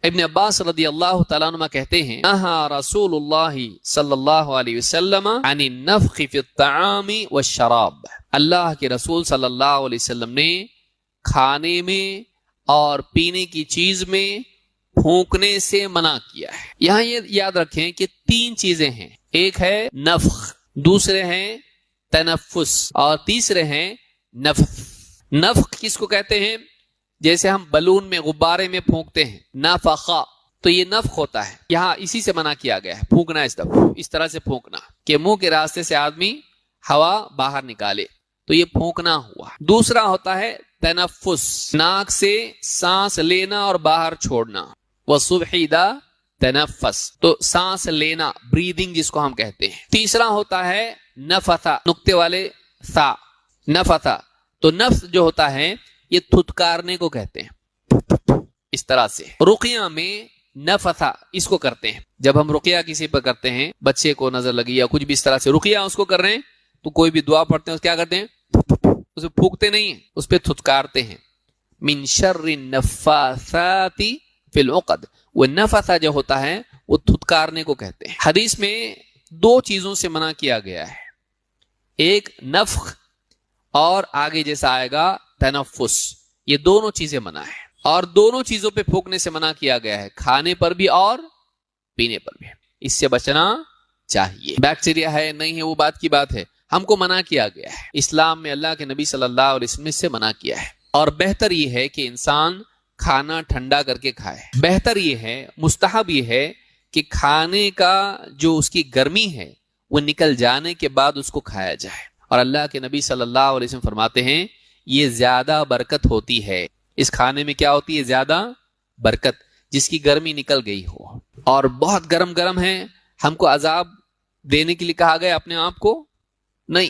ابن عباس رضی اللہ تعالیٰ عنہ کہتے ہیں نہا رسول اللہ صلی اللہ علیہ وسلم عن النفخ فی الطعام والشراب، اللہ کے رسول صلی اللہ علیہ وسلم نے کھانے میں اور پینے کی چیز میں پھونکنے سے منع کیا ہے۔ یہاں یہ یاد رکھیں کہ تین چیزیں ہیں، ایک ہے نفخ، دوسرے ہیں تنفس، اور تیسرے ہیں نفخ۔ نفخ کس کو کہتے ہیں؟ جیسے ہم بلون میں غبارے میں پھونکتے ہیں، نفخا، تو یہ نفخ ہوتا ہے، یہاں اسی سے منع کیا گیا ہے، پھونکنا اس طرح سے پھونکنا کہ منہ کے راستے سے آدمی ہوا باہر نکالے، تو یہ پھونکنا ہوا۔ دوسرا ہوتا ہے تنفس، ناک سے سانس لینا اور باہر چھوڑنا، وَالصُّبْحِ إِذَا تنفس، تو سانس لینا، بریدنگ جس کو ہم کہتے ہیں۔ تیسرا ہوتا ہے نفثا، نقطے والے سا، نفثا، تو نفس جو ہوتا ہے یہ تھتکارنے کو کہتے ہیں، اس طرح سے۔ رقیہ میں نفثا اس کو کرتے ہیں، جب ہم رقیہ کسی پر کرتے ہیں، بچے کو نظر لگی یا کچھ بھی اس طرح سے رقیہ اس کو کر رہے ہیں، تو کوئی بھی دعا پڑھتے ہیں اس کیا کرتے ہیں، اسے پھونکتے نہیں ہیں، اس پہ تھتکارتے ہیں۔ من شر النفاثات فی العقد، وہ نفثا جو ہوتا ہے وہ تھتکارنے کو کہتے ہیں۔ حدیث میں دو چیزوں سے منع کیا گیا ہے، ایک نفخ اور آگے جیسا آئے گا تنفس، یہ دونوں چیزیں منع ہے، اور دونوں چیزوں پہ پھونکنے سے منع کیا گیا ہے، کھانے پر بھی اور پینے پر بھی، اس سے بچنا چاہیے۔ بیکٹیریا ہے نہیں ہے وہ بات کی بات ہے، ہم کو منع کیا گیا ہے، اسلام میں اللہ کے نبی صلی اللہ علیہ وسلم سے منع کیا ہے۔ اور بہتر یہ ہے کہ انسان کھانا ٹھنڈا کر کے کھائے، بہتر یہ ہے، مستحب یہ ہے کہ کھانے کا جو اس کی گرمی ہے وہ نکل جانے کے بعد اس کو کھایا جائے، اور اللہ کے نبی صلی اللہ علیہ وسلم فرماتے ہیں یہ زیادہ برکت ہوتی ہے، اس کھانے میں کیا ہوتی ہے؟ زیادہ برکت، جس کی گرمی نکل گئی ہو۔ اور بہت گرم ہے، ہم کو عذاب دینے کے لیے کہا گیا اپنے آپ کو نہیں،